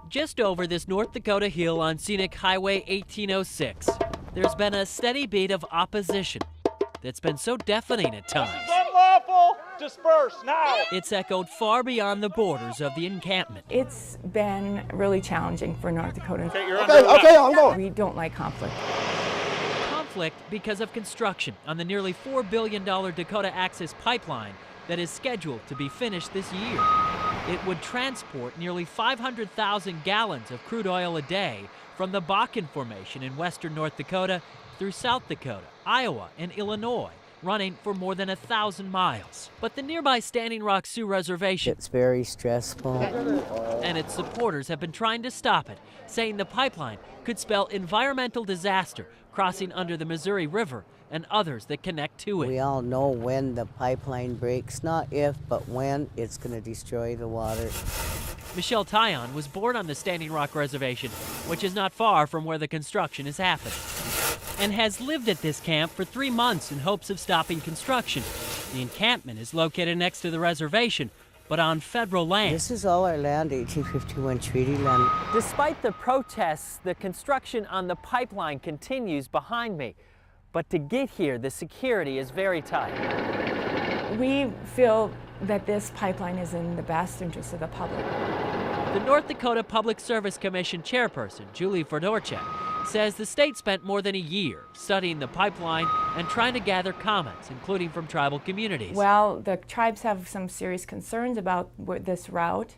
Just over this North Dakota hill on scenic Highway 1806, there's been a steady beat of opposition that's been so deafening at times. This is unlawful! Disperse now! It's echoed far beyond the borders of the encampment. It's been really challenging for North Dakotans. Okay, I'm going. We don't like conflict. Conflict because of construction on the nearly $4 billion Dakota Access Pipeline that is scheduled to be finished this year. It would transport nearly 500,000 gallons of crude oil a day from the Bakken Formation in western North Dakota through South Dakota, Iowa, and Illinois, running for more than 1,000 miles. But the nearby Standing Rock Sioux Reservation, it's very stressful, and its supporters have been trying to stop it, saying the pipeline could spell environmental disaster crossing under the Missouri River and others that connect to it. We all know when the pipeline breaks, not if, but when it's going to destroy the water. Michelle Tyon was born on the Standing Rock Reservation, which is not far from where the construction is happening, and has lived at this camp for 3 months in hopes of stopping construction. The encampment is located next to the reservation, but on federal land. This is all our land, 1851 treaty land. Despite the protests, the construction on the pipeline continues behind me. But to get here, the security is very tight. We feel that this pipeline is in the best interest of the public. The North Dakota Public Service Commission chairperson, Julie Fedorchak, says the state spent more than a year studying the pipeline and trying to gather comments, including from tribal communities. Well, the tribes have some serious concerns about this route.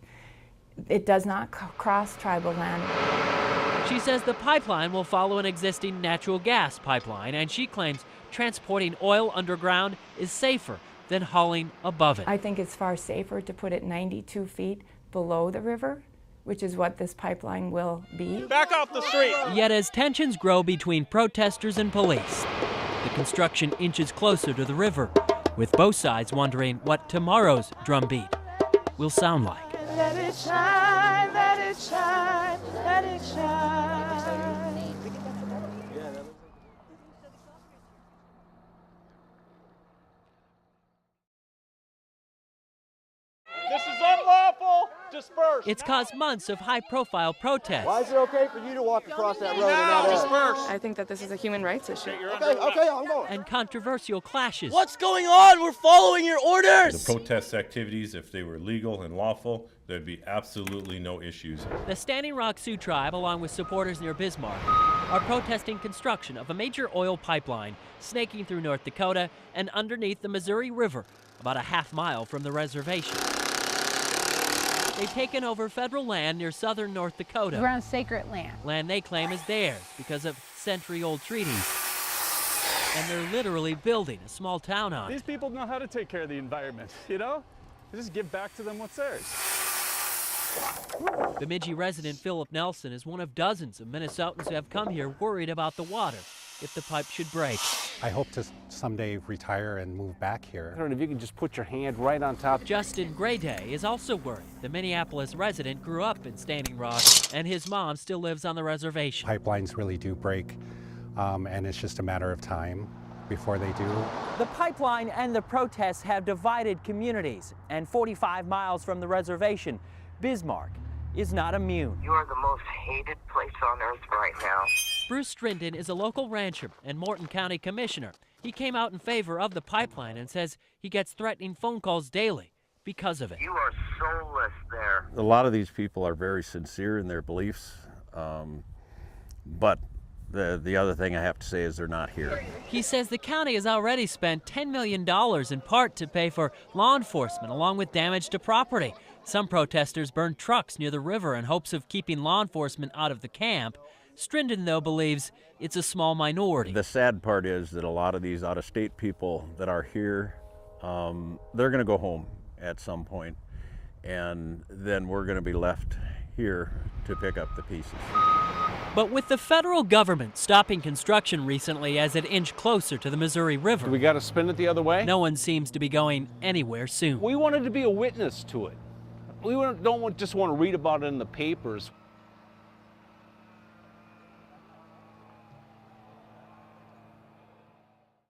It does not cross tribal land. She says the pipeline will follow an existing natural gas pipeline, and she claims transporting oil underground is safer than hauling above it. I think it's far safer to put it 92 feet below the river, which is what this pipeline will be. Back off the street! Yet as tensions grow between protesters and police, the construction inches closer to the river, with both sides wondering what tomorrow's drumbeat will sound like. Let it shine, let it shine, let it shine. This is unlawful! Disperse! It's caused months of high-profile protests. Why is it okay for you to walk across that road and not us? Disperse! I think that this is a human rights issue. Okay, I'm going. And controversial clashes. What's going on? We're following your orders! The protest activities, if they were legal and lawful, there'd be absolutely no issues. The Standing Rock Sioux tribe, along with supporters near Bismarck, are protesting construction of a major oil pipeline snaking through North Dakota and underneath the Missouri River, about a half-mile from the reservation. They've taken over federal land near southern North Dakota. We're on sacred land. Land they claim is theirs because of century-old treaties. And they're literally building a small town on it. These people know how to take care of the environment, you know? Just give back to them what's theirs. Bemidji resident Philip Nelson is one of dozens of Minnesotans who have come here worried about the water if the pipe should break. I hope to someday retire and move back here. I don't know if you can just put your hand right on top. Justin Grayday is also worried. The Minneapolis resident grew up in Standing Rock, and his mom still lives on the reservation. Pipelines really do break, and it's just a matter of time before they do. The pipeline and the protests have divided communities, and 45 miles from the reservation, Bismarck is not immune. You are the most hated place on earth right now. Bruce Strinden is a local rancher and Morton County commissioner. He came out in favor of the pipeline and says he gets threatening phone calls daily because of it. You are soulless there. A lot of these people are very sincere in their beliefs, but the other thing I have to say is they're not here. He says the county has already spent $10 million in part to pay for law enforcement along with damage to property. Some protesters burned trucks near the river in hopes of keeping law enforcement out of the camp. Strinden, though, believes it's a small minority. The sad part is that a lot of these out-of-state people that are here, they're going to go home at some point, and then we're going to be left here to pick up the pieces. But with the federal government stopping construction recently as it inched closer to the Missouri River, We got to spin it the other way? no one seems to be going anywhere soon. We wanted to be a witness to it. We don't just want to read about it in the papers.